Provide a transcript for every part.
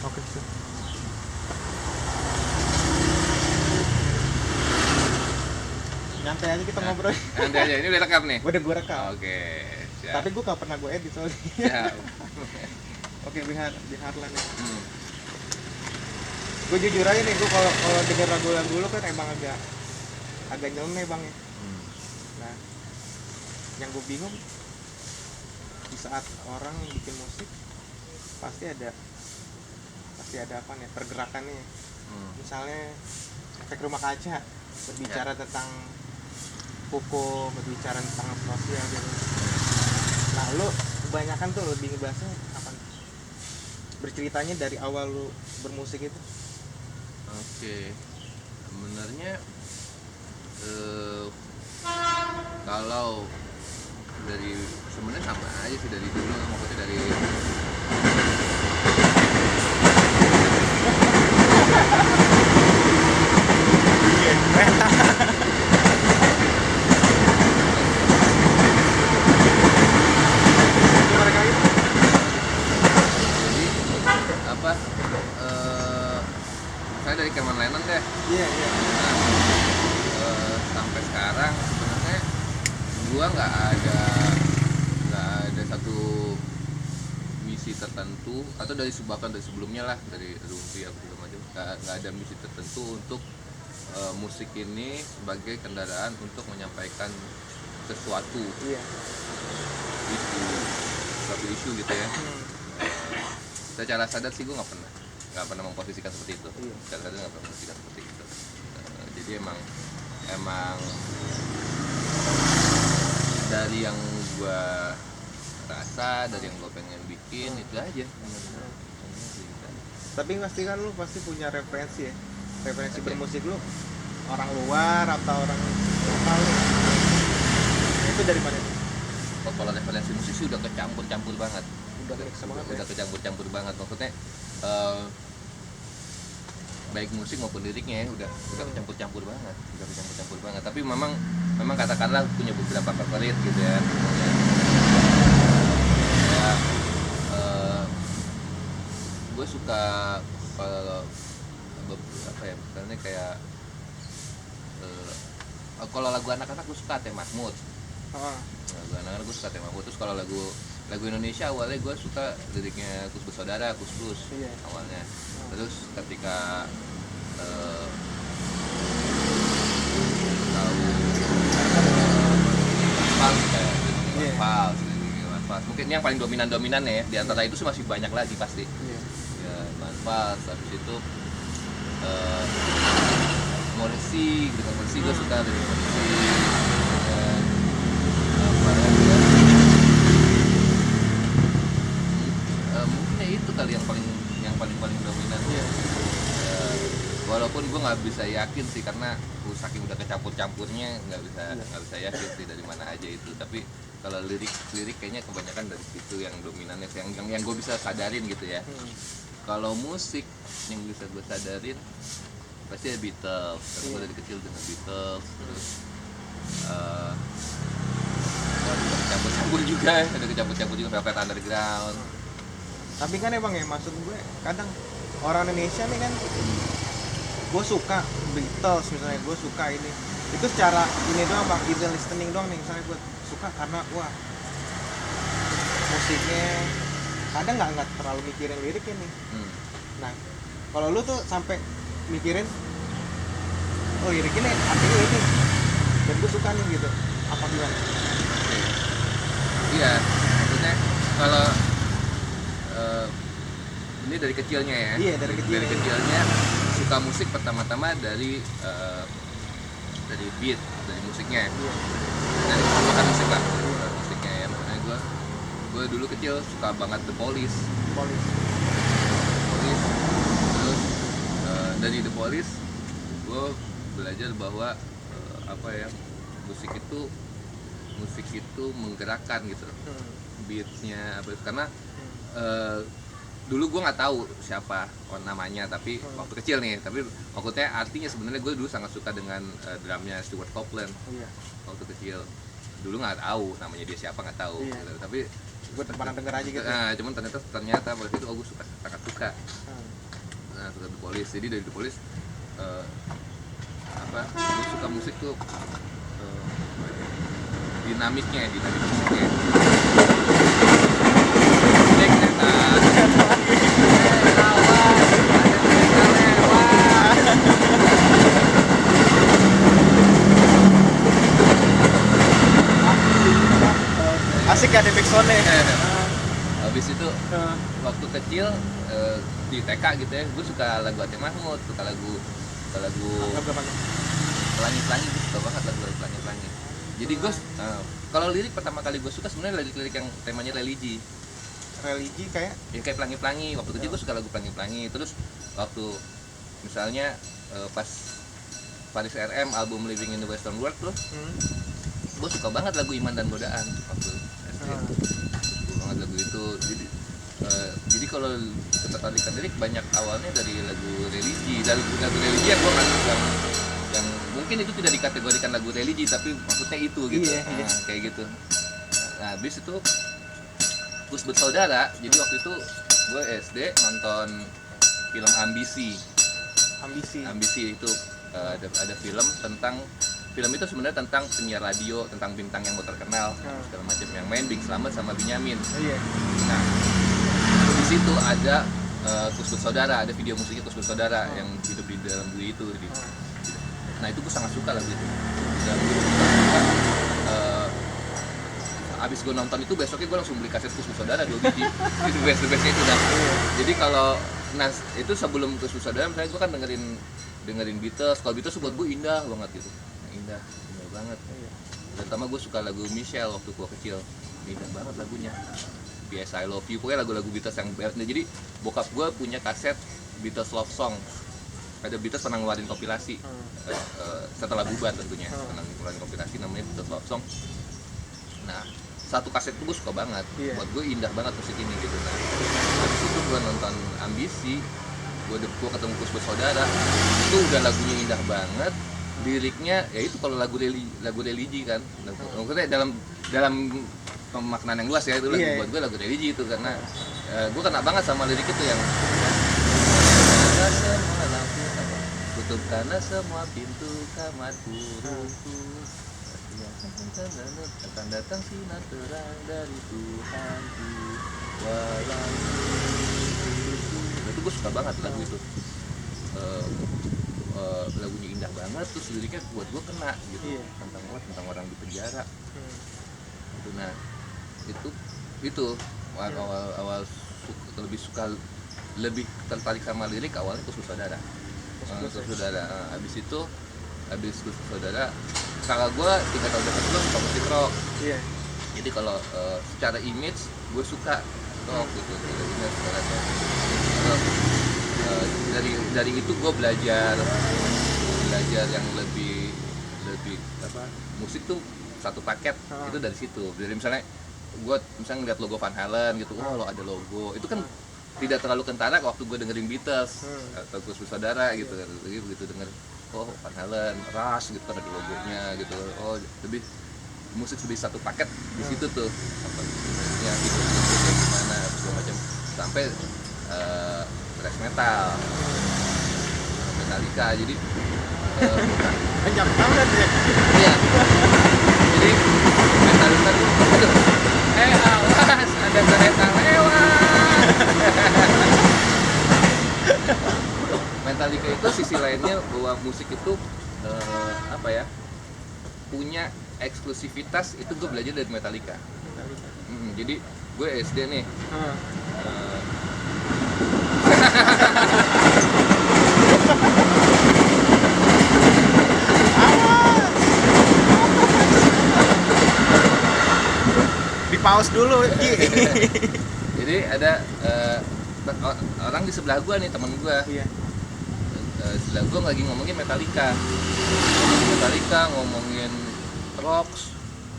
Oke sih. Nyantai aja kita ngobrol. Nanti aja, ini udah rekam nih? Udah gue rekam. Oke, siap. Tapi gue gak pernah gue edit soalnya. Siap. Oke, Biharlan nih. Gue jujur aja nih, gue kalau denger lagu-lagu lu kan emang agak nyeleneh bang ya. Nah, yang gue bingung di saat orang bikin musik pasti ada apa nih pergerakannya. Misalnya efek rumah kaca berbicara tentang hukum, berbicara tentang sosial gitu. Nah, lu kebanyakan tuh lebih ngebahasnya apa? Berceritanya dari awal lu bermusik itu. Oke, sebenarnya kalau dari sebenarnya sama aja sih dari dulu, maksudnya dari jadi apa? Saya dari Keman Lennon deh. Iya. Sampai sekarang sebenarnya gua nggak ada satu misi tertentu, atau dari bahkan dari sebelumnya lah, dari Rumpi apa segala macam, nggak ada misi tertentu untuk musik ini sebagai kendaraan untuk menyampaikan sesuatu isu gitu ya. Secara sadar sih gue nggak pernah memposisikan seperti itu. Secara sadar nggak pernah memposisikan seperti itu. Jadi emang dari yang gue rasa, dari yang gue pengen bikin itu aja. Tapi pasti kan lu pasti punya referensi ya, referensi bermusik lu orang luar atau orang lokal itu dari mana itu? Kalau referensi musik sih udah kecampur banget. Udah kecampur banget, maksudnya baik musik maupun liriknya ya udah kecampur banget. Tapi memang katakanlah punya beberapa favorit gitu ya. Gue suka apa ya, misalnya kayak kalau lagu anak-anak gue suka Teh Mahmud. Lagu anak-anak gue suka Teh Mahmud. Terus kalau lagu Indonesia awalnya gue suka liriknya Kus Bersaudara, Kus Plus awalnya. Terus ketika tahu Manfals, mungkin yang paling dominan ya. Di antara itu masih banyak lagi pasti. Ya, Manfals, habis itu Morrissey, gitu kan. Morrissey gue suka dari Morrissey. Dan apa lagi ya? Mungkin ya itu kali yang paling dominan. Walaupun gue nggak bisa yakin sih, karena saking udah kecampur-campurnya nggak bisa yakin sih dari mana aja itu. Tapi kalau lirik kayaknya kebanyakan dari situ yang dominannya, yang gue bisa sadarin gitu ya. Kalau musik yang bisa gue sadarin pasti ada Beatles, karena gue dari kecil dengan Beatles. Terus ada kecampur-campur juga Velvet Underground. Tapi kan emang ya, maksud gue kadang orang Indonesia nih kan, gue suka Beatles misalnya, gue suka ini itu secara ini doang bang, easy listening doang nih. Misalnya gue suka karena wah musiknya, kadang nggak terlalu mikirin liriknya nih. Nah kalau lu tuh sampai mikirin lirik ini artinya ini dan gue suka nih gitu, apa gimana? Iya, maksudnya kalau ini dari kecilnya ya. Iya, dari kecilnya suka musik pertama-tama dari beat, dari musiknya. Dari pembuatan musik lah, musiknya ya. Makanya gue dulu kecil suka banget The Police. Terus dari The Police gue belajar bahwa apa ya, musik itu menggerakkan gitu. Beatnya apa, karena dulu gue nggak tahu siapa namanya, tapi waktu kecil nih, tapi maksudnya artinya sebenarnya gue dulu sangat suka dengan drumnya Stuart Copeland. Waktu kecil dulu nggak tahu namanya dia siapa, nggak tahu gitu. Tapi gue pernah denger aja gitu. Nah, cuman ternyata pada situ gue sangat suka. Nah, suka The Police. Jadi dari The Police gue suka musik tuh dinamiknya musiknya. Dek, asik ya di backsound-nya. Habis itu waktu kecil di TK gitu ya, gue suka lagu Aceh Mahmud, suka lagu Pelangi-Pelangi, gue suka banget lagu Pelangi-Pelangi. Jadi gue kalau lirik pertama kali gue suka sebenarnya lirik yang temanya religi kayak ya, kayak Pelangi-Pelangi. Waktu kecil gue suka lagu Pelangi-Pelangi. Terus waktu misalnya pas Paris RM album Living in the Western World tuh, gue suka banget lagu Iman dan Godaan waktu SD. Suka banget lagu itu. Jadi kalau ketertarikan lirik banyak awalnya dari lagu religi yang gue nggak yang mungkin itu tidak dikategorikan lagu religi tapi maksudnya itu gitu. Iya. Kayak gitu. Nah, habis itu Kus Bersaudara. Jadi waktu itu gue SD nonton film Ambisi itu ada film itu sebenarnya tentang penyiar radio, tentang bintang yang mau terkenal segala macam, yang main Bing Slamet sama Benyamin. Nah, di situ ada Kus Bersaudara, ada video musiknya Kus Bersaudara yang hidup di dalam bui itu. Nah, itu gue sangat suka lagu itu. Dan gue suka. Abis gue nonton itu besoknya gue langsung beli kaset Kus Bersaudara 2 biji. Itu the bestnya itu dah. Jadi kalau itu sebelum Kus Bersaudara, misalnya gue kan dengerin Beatles. Kalau Beatles buat gue indah banget gitu. Indah banget. Terutama gue suka lagu Michelle waktu gue kecil. Indah banget lagunya. P.S. I Love You, pokoknya lagu-lagu Beatles yang beresnya. Jadi bokap gue punya kaset Beatles Love Song. Ada Beatles pernah ngeluarin kompilasi setelah bubar tentunya. Pernah ngeluarin kompilasi namanya Beatles Love Song. Nah, satu kaset itu gue suka banget. Buat gue indah banget musik ini gitu. Nah, habis itu gue nonton Ambisi, gue ketemu Kus Bersaudara. Itu udah lagunya indah banget. Liriknya ya itu kalau lagu religi kan. Maksudnya dalam pemaknaan yang luas ya, itu buat gue lagu religi itu karena gue kena banget sama lirik itu yang semua lampu tutup karena semua pintu kamarku runtuh, akan datang sinar terang dari Tuhanku walau itu gue suka banget lagu itu. Lagunya indah banget, terus liriknya buat gue kena gitu. Tentang orang di penjara. Nah, itu awal lebih tertarik sama lirik awalnya Kus Bersaudara. Habis Kus Bersaudara, kakak gue 3 tahun dekat gue suka musik rock. Jadi kalau secara image gue suka rock gitu. Dari itu gue belajar yang lebih musik tuh satu paket. Itu dari situ. Dari misalnya gue ngeliat logo Van Halen gitu, lo ada logo itu kan tidak terlalu kentara waktu gue dengerin Beatles atau Kus Bersaudara gitu. Jadi begitu denger Van Halen, Rush gitu kan ada logonya gitu. Lebih musik lebih satu paket di situ tuh. Ya gitu gimana segala macam sampai thrash metal, Metallica. Jadi banyak banget ya. Iya. Jadi Metallica tuh awas ada kereta lewat. Metallica itu sisi lainnya bahwa musik itu punya eksklusivitas, itu gue belajar dari Metallica. Jadi gue SD nih. Di pause dulu. Jadi ada orang di sebelah gua nih, teman gua. Sebelah gua lagi ngomongin Metallica, ngomongin Rocks.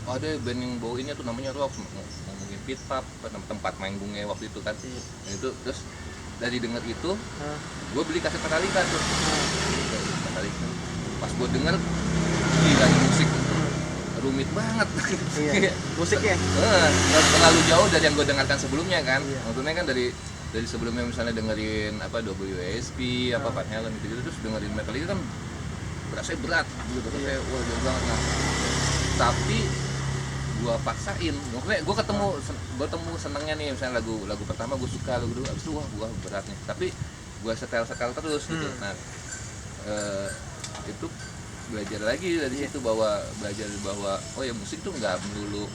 Ada band yang bawainnya tuh namanya Rocks, ngomongin Pit Pap, tempat manggungnya waktu itu kan. Dan itu terus dari denger itu, gua beli kaset Metallica tuh. Metallica. Pas gua denger, gila musik rumit banget. Musiknya nggak terlalu jauh dari yang gue dengarkan sebelumnya kan. Maksudnya kan dari dari sebelumnya misalnya dengerin apa WSP apa Van Halen gitu terus dengerin Metallica kan berasa berat gitu rasanya wah jauh banget. Nah tapi gua paksain, maksudnya gua ketemu senengnya nih, misalnya lagu pertama gua suka, lagu kedua abis itu wah berat nih, tapi gua setel terus gitu. Nah itu belajar lagi dari situ belajar bahwa oh ya musik tuh nggak melulu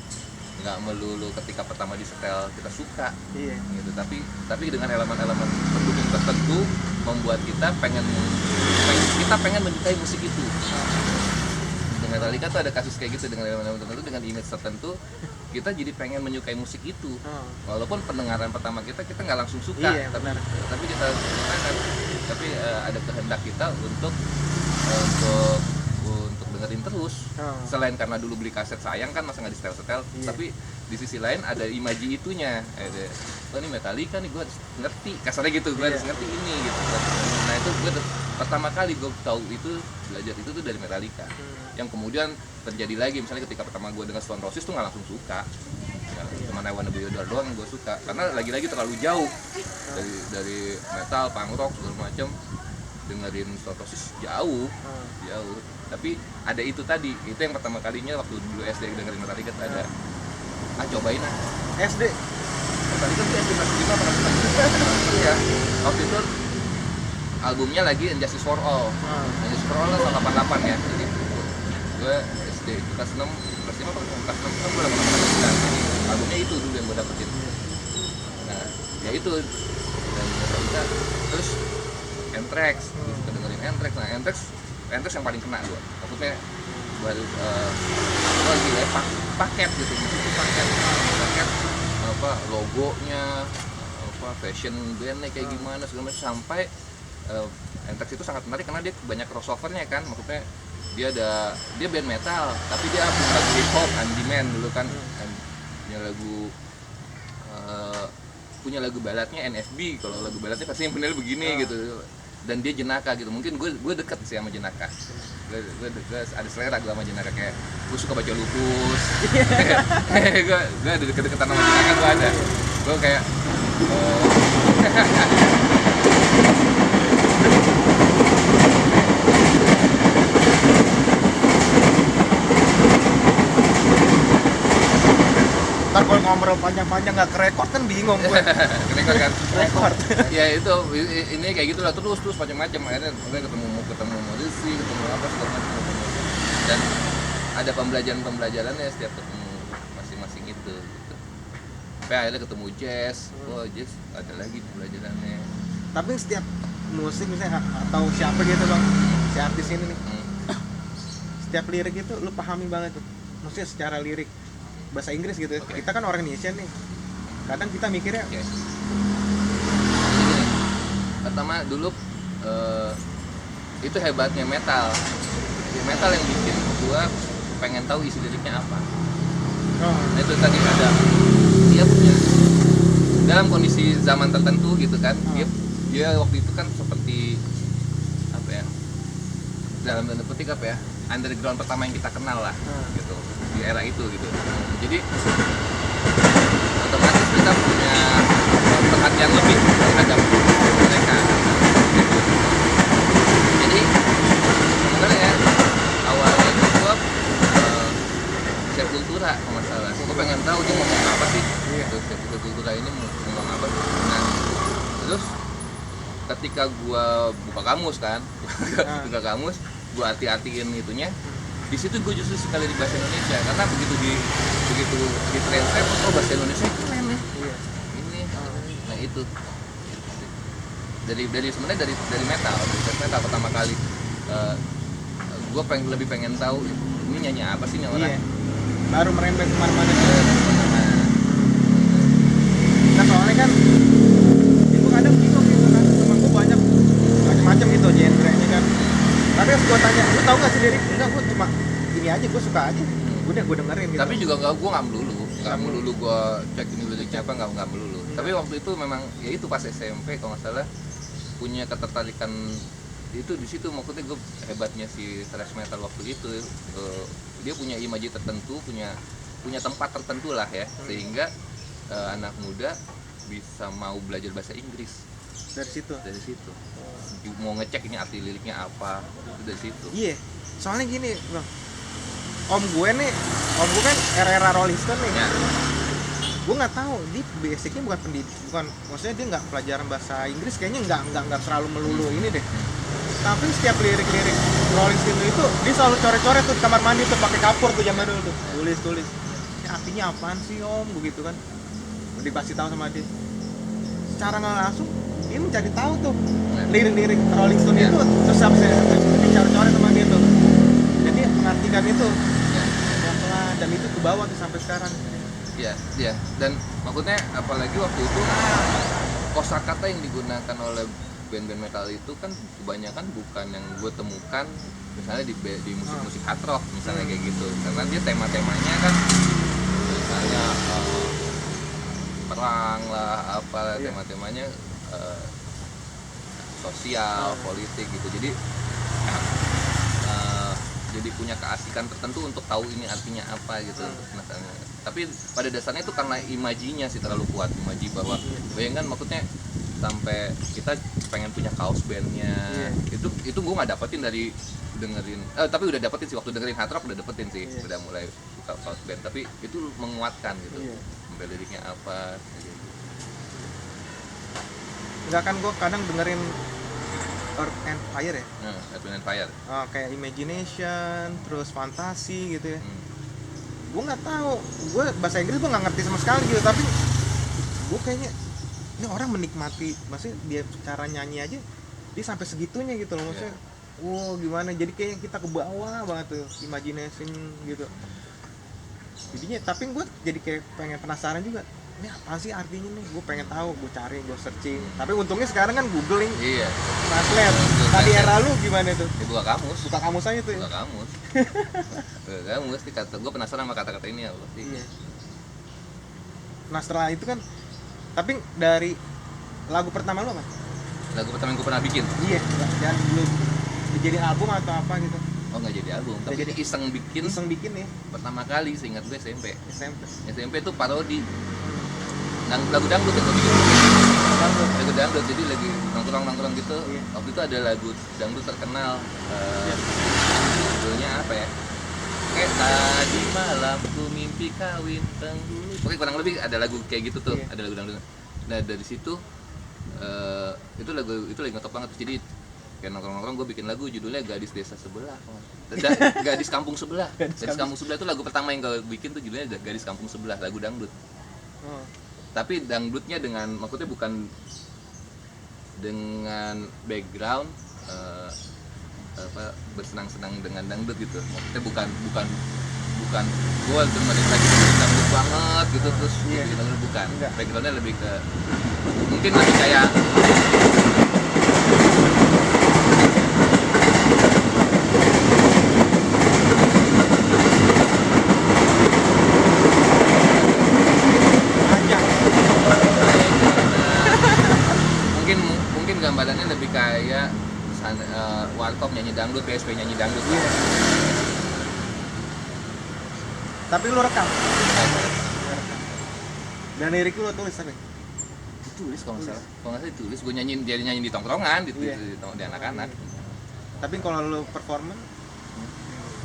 ketika pertama disetel kita suka gitu, tapi dengan elemen-elemen pendukung tertentu membuat kita pengen menyukai musik itu. Dengan Metallica tuh ada kasus kayak gitu, dengan elemen-elemen tertentu, dengan image tertentu kita jadi pengen menyukai musik itu walaupun pendengaran pertama kita nggak langsung suka, tapi kita ada kehendak kita untuk dengerin terus. Selain karena dulu beli kaset sayang kan masa nggak di setel, tapi di sisi lain ada imaji itunya, oh ini Metallica nih, gue harus ngerti kasarnya gitu, gue harus ngerti ini gitu. Nah itu gue pertama kali gue tahu itu, belajar itu tuh dari Metallica. Yang kemudian terjadi lagi misalnya ketika pertama gue dengan Stone Roses tuh nggak langsung suka, cuma I Wanna Be Your Doll doang gue suka, karena lagi-lagi terlalu jauh dari metal, punk rock segala macam. Dengerin Stone Roses jauh. Tapi ada itu tadi, itu yang pertama kalinya waktu dulu SD dengerin Metallica ada. Cobain lah. SD. Metallica tuh SD kelas 5 apa kelas 6? Iya. Waktu itu albumnya lagi Injustice for All. Injustice for All lah tahun 88 ya. Jadi gue SD itu kelas 6, kelas 5 apa kelas 6 kan gue 88. Albumnya itu dulu yang gue dapetin. Nah, ya itu. Dan Metallica terus Anthrax, suka dengerin Anthrax. Nah, Anthrax yang paling kena gue. Maksudnya baru lagi ya paket gitu, itu paket apa logonya, apa fashion bandnya kayak gimana segala macam, sampai Anthrax itu sangat menarik karena dia banyak crossovernya kan, maksudnya dia band metal tapi dia punya lagu hip hop, Andy Man dulu kan, punya lagu baladnya NFB, kalau lagu baladnya pasti yang benar begini gitu. Dan dia jenaka gitu, mungkin gue deket sih sama jenaka, gue ada selera gue sama jenaka, kayak gue suka baca Lupus, gue ada deket-deketan sama jenaka, gue kayak ntar kalau ngobrol panjang-panjang nggak kerekord kan bingung gue. Kerekord kan? Rekord. Ya itu, ini kayak gitulah terus macam-macam, akhirnya ketemu musisi, ketemu apa segala macam. Dan ada pembelajarannya setiap ketemu masing-masing itu gitu. Sampai akhirnya ketemu jazz, jazz ada lagi pembelajarannya. Tapi setiap musik misalnya atau siapa gitu bang, si artis ini nih, setiap lirik itu lu pahami banget tuh, maksudnya secara lirik bahasa Inggris gitu. Kita kan orang Indonesia nih, kadang kita mikirnya pertama dulu itu hebatnya metal yang bikin gua pengen tahu isi liriknya apa. Nah, itu tadi ada dia punya dalam kondisi zaman tertentu gitu kan, dia waktu itu kan seperti apa ya, dalam tanda petik apa ya, underground pertama yang kita kenal lah gitu di era itu gitu. Jadi otomatis kita punya perhatian lebih terhadap mereka gitu. Jadi sebenarnya ya awalnya itu gua Sepultura kalau nggak salah, gua pengen tahu dia ngomong apa sih gitu, Sepultura ini ngomong apa sih. Nah terus ketika gua buka kamus kan, gua hati-hatiin itunya. Di situ gue justru sekali di bahasa Indonesia, karena begitu di translate, bahasa Indonesia keren ya. Ini, nah itu dari sebenarnya dari metal pertama kali gue lebih pengen tahu ini nyanyi apa sih nih orang. Baru merembet kemana-mana. Nah soalnya kan itu kadang bingung gitu kan, temen gue banyak macam-macam gitu genre-nya kan. Tapi harus gue tanya, lu tau gak sih lirik? Enggak, gue cuma ini aja, gue suka aja. Gue dengerin gitu. Tapi juga gue nggak melulu gue cek ini liriknya apa, nggak melulu. Tapi waktu itu memang ya itu pas SMP kalau nggak salah punya ketertarikan itu di situ. Maksudnya gue hebatnya si thrash metal waktu itu, dia punya imaji tertentu, punya tempat tertentu lah ya, sehingga anak muda bisa mau belajar bahasa Inggris dari situ. dari situ. Mau ngecek ini arti liriknya apa itu dari situ. Iya, soalnya gini bang, om gue kan era Rolling Stone nih. Ya. Gue nggak tahu, dia basicnya bukan maksudnya dia nggak pelajaran bahasa Inggris, kayaknya nggak terlalu melulu ini deh. Tapi setiap lirik Rolling Stone itu dia selalu coret-coret tuh di kamar mandi tuh pakai kapur tuh zaman dulu tuh, tulis. Ini artinya apaan sih om, begitu kan? Dikasih tahu sama dia. Secara nggak langsung dia mencari tahu tuh lirik Rolling Stone itu, terus habis itu dicoret-coret sama dia tuh. Jadi mengartikan itu pelan-pelan, dan itu ke bawah tuh sampai sekarang. Iya. Dan maksudnya apalagi waktu itu kosakata yang digunakan oleh band-band metal itu kan kebanyakan bukan yang gue temukan misalnya di musik-musik hard rock misalnya kayak gitu, karena dia tema-temanya kan misalnya perang lah apa tema-temanya sosial, politik gitu. Jadi punya keasikan tertentu untuk tahu ini artinya apa gitu. Tapi pada dasarnya itu karena imajinya sih terlalu kuat, imaji bahwa bayangkan maksudnya sampai kita pengen punya kaos bandnya. Itu gue nggak dapetin dari dengerin, tapi udah dapetin sih waktu dengerin hard rock, udah dapetin sih, udah mulai suka kaos band. Tapi itu menguatkan gitu, sampai liriknya apa gitu. Enggak kan, gue kadang dengerin Earth and Fire ya. Earth and Fire. Kayak Imagination, terus Fantasi gitu ya. Gue nggak tahu, gue bahasa Inggris gue nggak ngerti sama sekali gitu, tapi gue kayaknya ini orang menikmati, maksudnya dia cara nyanyi aja dia sampai segitunya gitu loh, maksudnya wow gimana, jadi kayaknya kita ke bawah banget tuh imagination gitu jadinya. Tapi gue jadi kayak pengen penasaran juga, ini apa sih artinya nih, gue pengen tahu, gue cari, gue searching. Tapi untungnya sekarang kan googling, translate. Tadi era lu gimana tuh? Buka kamus aja tuh ya? Buka kamus nih, gue penasaran sama kata-kata ini apa sih. Nah setelah itu kan, tapi dari lagu pertama lu apa? Lagu pertama yang gue pernah bikin? Dan belum dijadiin album atau apa gitu? Oh nggak jadi album, tapi jadi iseng bikin ya? Pertama kali seingat gue SMP itu parodi lagu dangdut yang gue bikin. Lagu dangdut, jadi lagi nongkrong gitu. Waktu itu ada lagu dangdut terkenal, judulnya apa ya? Kayak tadi malam ku mimpi kawin penghulu. Pokoknya kurang lebih ada lagu kayak gitu tuh, ada lagu dangdut. Nah dari situ itu lagi ngetop banget. Jadi kayak nongkrong gue bikin lagu judulnya Gadis Desa Sebelah. Gadis Kampung Sebelah. Gadis Kampung Sebelah itu lagu pertama yang gue bikin tuh judulnya Gadis Kampung Sebelah, lagu dangdut. Tapi dangdutnya maksudnya bukan dengan background bersenang-senang dengan dangdut gitu. Maksudnya bukan gue dengerin lagi dangdut banget gitu terus bikin dangdut, bukan. Backgroundnya lebih ke mungkin lebih kayak mungkin gambarannya lebih kayak Warkop nyanyi dangdut, PSP nyanyi dangdut. Tapi lu rekam? Dan lirik lu tulis tapi? Ditulis kalau nggak salah ditulis. Gue nyanyi di tongkrongan di anak-anak. Tapi kalau lu performan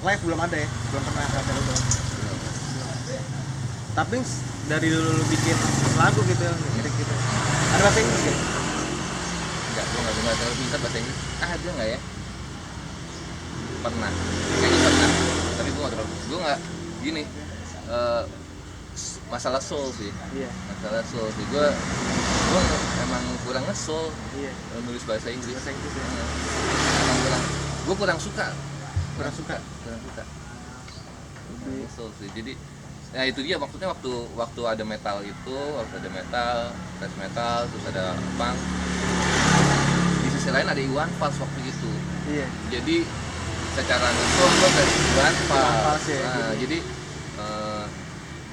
live belum ada ya? Belum pernah ada lu belum? Tapi dari dulu lu bikin lagu gitu, lirik gitu, ada bahasa Inggris gitu? Enggak, gue nggak terlalu pintar bahasa Inggris. Ada nggak ya? Pernah, kayaknya pernah. Tapi gue nggak gini. Masalah soul sih. Gue emang kurang nge-soul. Nulis bahasa Inggris. Gue kurang suka. Soul sih. Jadi ya itu dia, maksudnya waktu ada metal itu, thrash metal, terus ada punk. Di sisi lain ada Iwan Fals waktu itu. Jadi secara nge-soul gue dari Iwan Fals. Jadi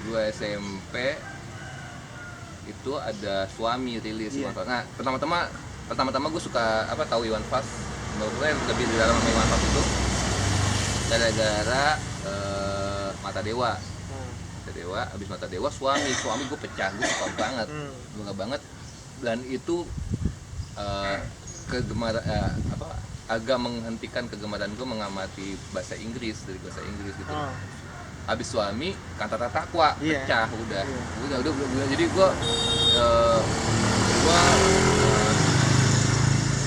gue SMP itu ada Suami rilis. Nah pertama-tama gue suka tahu Iwan Fals, menurut gue lebih di dalam sama Iwan Fals itu gara-gara Mata Dewa. Mata Dewa suami gue pecah, gue suka banget, dan itu agak menghentikan kegemaran gue mengamati bahasa Inggris gitu. Abis suami Kantata Takwa pecah, udah jadi gue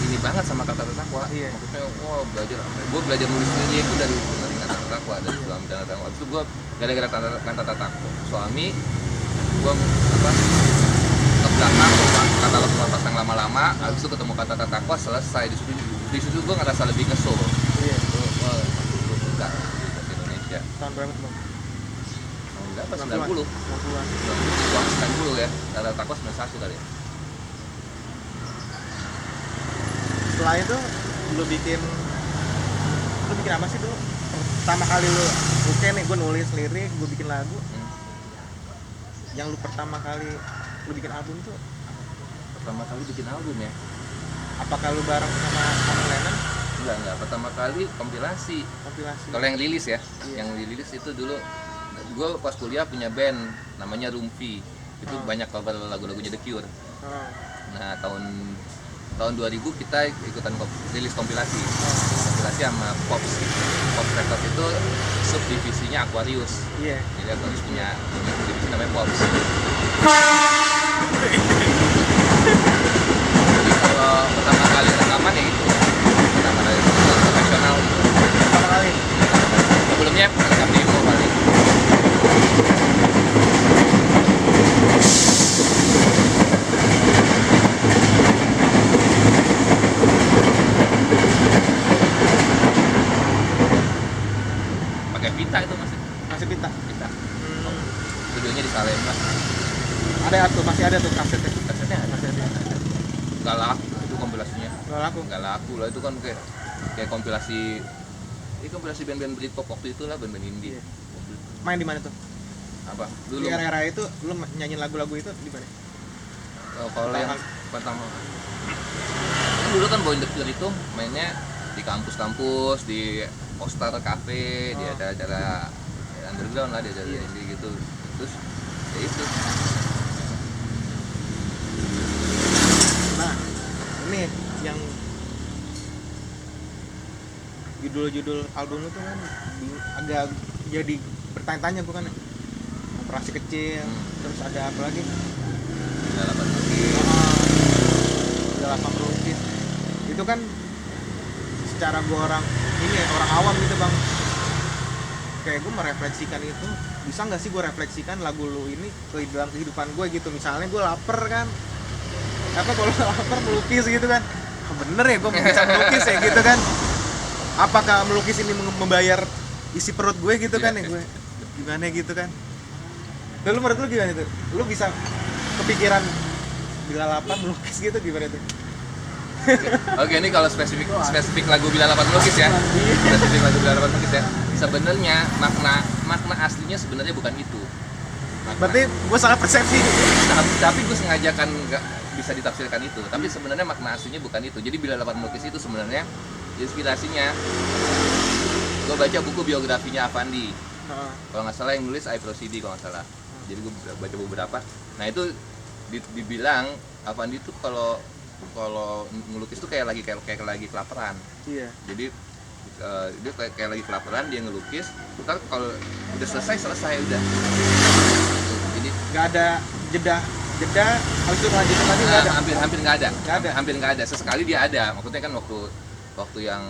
ini banget sama Kantata Takwa. Maksudnya gue belajar nulis lirik itu dari Kantata Takwa, dari suami dan Kantata Takwa. Abis itu gue gara-gara Kantata Takwa suami gue ke belakang katalog pasang lama-lama. Abis itu ketemu Kantata Takwa, selesai. Di situ gue ngerasa lebih ngesul. Gue suka di Indonesia. Tahun berapa tuh bang? Tahun berapa? 90. 90 ya. Kantata Takwa 91 kali ya. Setelah itu lu bikin apa sih dulu? Pertama kali lu oke nih gue nulis lirik, gue bikin lagu. Yang lu pertama kali lu bikin album tuh? Pertama kali bikin album ya? Apakah lu bareng sama John Lennon? Enggak. Pertama kali kompilasi. Kalau yang rilis ya, yang dirilis itu dulu gue pas kuliah punya band namanya Rumpi. Itu banyak cover lagu-lagunya The Cure. Nah, tahun 2000 kita ikutan rilis kompilasi. Kompilasi sama Pops Records itu subdivisinya Aquarius. Jadi Aquarius punya divisi namanya Pops. Jadi kalau pertama kali rekaman ya itu pertama kali profesional. Pertama kali. Sebelumnya rekam demo paling. Pakai pita itu masih pita. Studionya di Salemba. Masih ada tuh kasetnya. Kasetnya ada. Nggak laku itu kompilasinya. Nggak laku lah, itu kan kayak kompilasi band-band Britpop waktu itu lah, band-band indie. Main di mana tuh? Apa? Dulu. Di era itu lu nyanyiin lagu-lagu itu di mana? Kalau yang pertama dulu kan Boy in the Cure itu mainnya di kampus-kampus, di poster cafe, di acara underground lah, di acara indie gitu. Terus ya itu. Nah, ini yang judul album itu kan agak jadi bertanya-tanya gue kan. Operasi kecil, terus ada apa lagi? Ada 8 melukis. Itu kan secara gue orang awam gitu bang, kayak gue merefleksikan itu, bisa nggak sih gue refleksikan lagu lu ini ke dalam kehidupan gue gitu. Misalnya gue lapar kan, kalau lapar melukis gitu kan, bener ya gue bisa melukis ya gitu kan. Apakah melukis ini membayar isi perut gue gitu kan ya gue gimana gitu kan. Lalu menurut lu gimana tuh? Lu bisa kepikiran bila lapar melukis gitu gimana tuh? Oke, ini kalau spesifik lagu Bila Lapan Melukis ya. Spesifik lagu Bila Lapan Melukis ya. Sebenarnya makna aslinya sebenarnya bukan itu. Berarti gue salah persepsi. Tapi gue sengaja kan nggak bisa ditafsirkan itu. Tapi sebenarnya makna aslinya bukan itu. Jadi Bila Lapan Melukis itu sebenarnya inspirasinya, gue baca buku biografinya Avandi. Kalau nggak salah yang nulis Aibro CD kalau nggak salah. Jadi gue baca beberapa. Nah itu dibilang Avandi itu kalau ngelukis tuh kayak lagi kelaparan. Jadi dia kayak lagi kelaparan, dia ngelukis. Ntar kalau udah selesai udah. Jadi nggak ada jeda habis itu lanjutin lagi nggak ada. Hampir nggak ada. Sesekali dia ada. Maksudnya kan waktu yang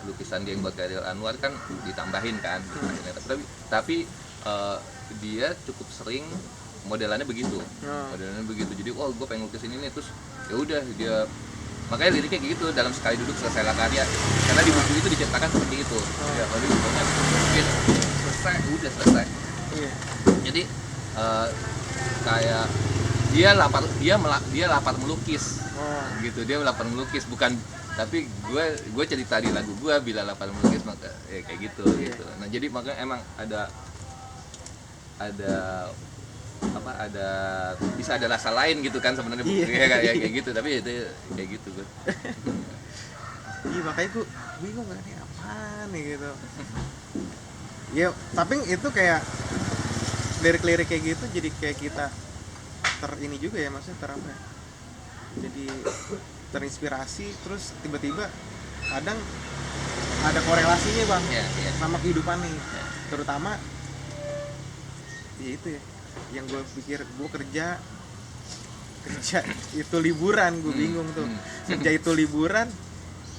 lukisan dia yang buat Khairil Anwar kan ditambahin kan. Tapi dia cukup sering modelannya begitu. Jadi gue pengen lukis ini nih, terus ya udah dia, makanya liriknya kayak gitu, dalam sekali duduk selesailah karya, karena di buku itu diceritakan seperti itu. Ya kalau pokoknya mungkin selesai. Jadi kayak dia lapar melukis. Gitu, dia lapar melukis, bukan, tapi gue cerita di lagu gue bila lapar melukis maka ya kayak gitu. Nah jadi makanya emang ada bisa ada rasa lain gitu kan sebenarnya, kayak gitu, tapi itu kayak gitu gue. Iya makanya gue bingung kan, ini apaan nih gitu. Ya tapi itu kayak lirik-lirik kayak gitu jadi kayak kita ini juga ya, maksudnya apa ya, jadi terinspirasi, terus tiba-tiba kadang ada korelasinya bang Iya, iya. sama kehidupan nih, terutama ya itu ya yang gue pikir, gue kerja itu liburan, gue bingung tuh. Kerja itu liburan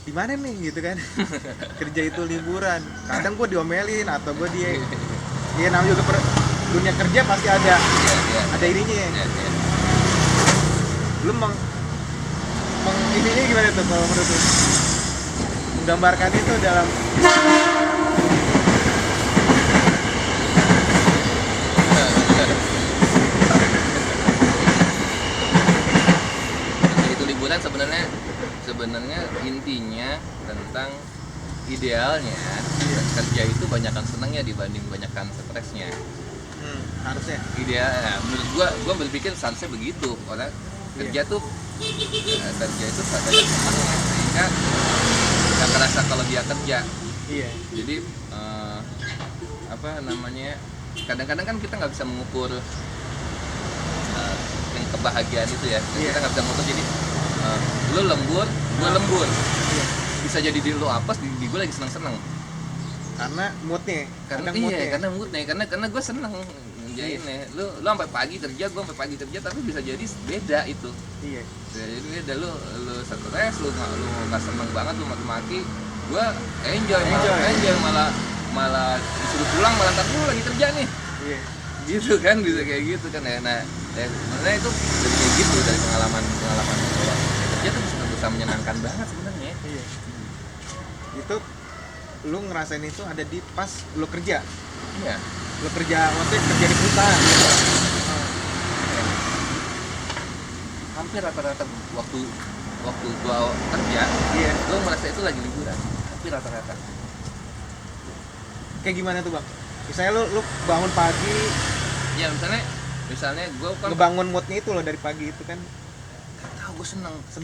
di mana nih gitu kan. Kerja itu liburan, kadang gue diomelin atau gue dia namanya juga dunia kerja pasti ada ada ininya ya. Lu ininya gimana tuh kalau menurut lu? Menggambarkan itu dalam Itu liburan sebenarnya intinya tentang idealnya kerja itu banyakkan senangnya dibanding banyakkan stresnya. harusnya Ideal, ya, menurut gua berpikir seharusnya begitu. Orang kerja tuh kerja itu banyak senangnya sehingga nggak kerasa kalau dia kerja. iya Jadi apa namanya, kadang-kadang kan kita nggak bisa mengukur yang kebahagiaan itu ya. Iya. Kita nggak bisa mengukur, jadi lu lembur, gua lembur, iya bisa jadi diri lu apes, di gua lagi seneng-seneng karena moodnya karena kadang moodnya. karena moodnya, karena gue seneng ngerjainnya. Lu sampai pagi kerja, gua sampai pagi kerja, tapi bisa jadi beda itu. Iya Jadi beda, lu stres, lu nggak seneng banget, lu maki-maki, gua enjoy. Malah disuruh pulang, malah ntar lu lagi kerja nih, iya gitu kan, bisa kayak gitu kan ya. Nah sebenarnya itu dari kayak gitu, dari pengalaman bahwa kerja tuh bisa menyenangkan banget sebenarnya. iya itu lu ngerasain itu ada di pas lu kerja, Iya. lu kerja maksudnya kerja di perusahaan. Hampir rata-rata waktu gua kerja, Iya gua merasa itu lagi liburan. Hampir rata-rata. kayak gimana tuh bang, misalnya lu bangun pagi, Ya misalnya gua kan ngebangun moodnya itu loh dari pagi itu kan nggak tahu, gua seneng